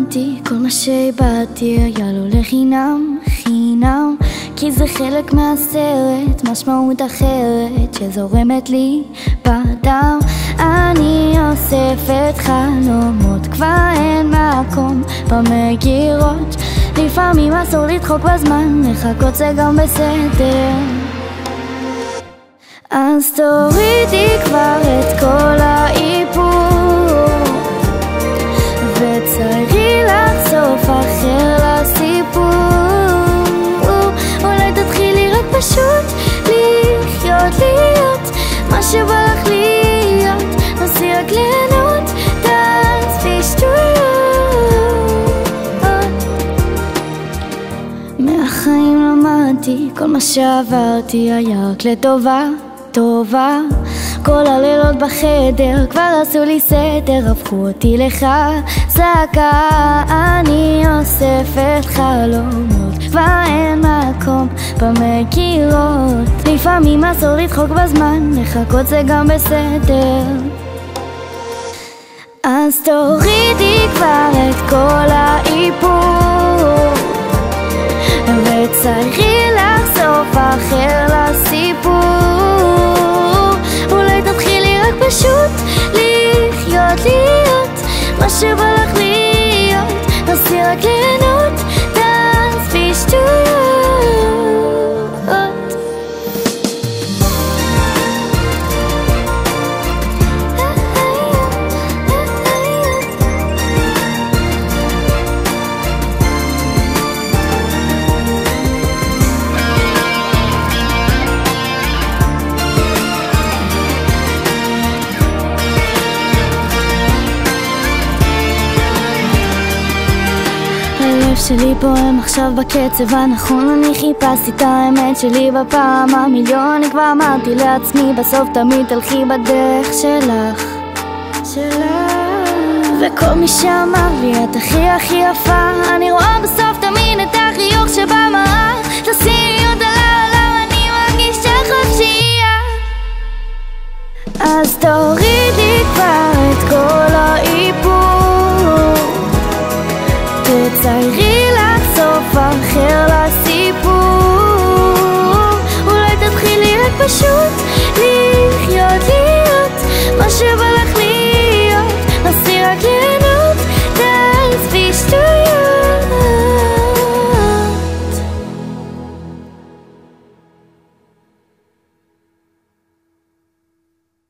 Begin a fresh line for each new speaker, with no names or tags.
למדתי, כל מה שאיבדתי היה לו לחינם, חינם, כי זה חלק מהסרט, משמעות אחרת שזורמת לי בדם. אני אוספת חלומות, כבר אין מקום במגירות. לפעמים אסור לדחוק בזמן, לחכות זה גם בסדר. אז תורידי כבר את כל האיפור וציירי לך סוף אחר לסיפור. אולי תתחילי רק פשוט להיות מה שבא לך להיות. נסי רק ליהנות, תעזבי שטויות. מהחיים למדתי, כל מה שעברתי היה רק לטובה, טובה. כל הלילות בחדר כבר עשו לי סדר, הפכו אותי לחזקה. אני אוספת חלומות, כבר אין מקום במגירות. לפעמים אסור לדחוק בזמן, לחכות זה גם בסדר. אז תורידי כבר את כל האיפור וציירי לך סוף אחר לסיפור. אולי תתחילי רק פשוט להיות מה שבא לך להיות. נסי רק ליהנות, תעזבי שטויות. שלי פועם עכשיו בקצב הנכון. אני חיפשתי את האמת שלי בפעם המיליון. אני כבר אמרתי לעצמי בסוף תמיד תלכי בדרך שלך. וכל מי שאמר לי את הכי יפה, אני רואה בסוף תמיד את החיוך שבמראה. תשימי עוד על העולם, אני מרגישה חופשייה. אז תורידי כבר את כל האיפור תציירי לך סוף אחר לסיפור. אולי תתחילי רק פשוט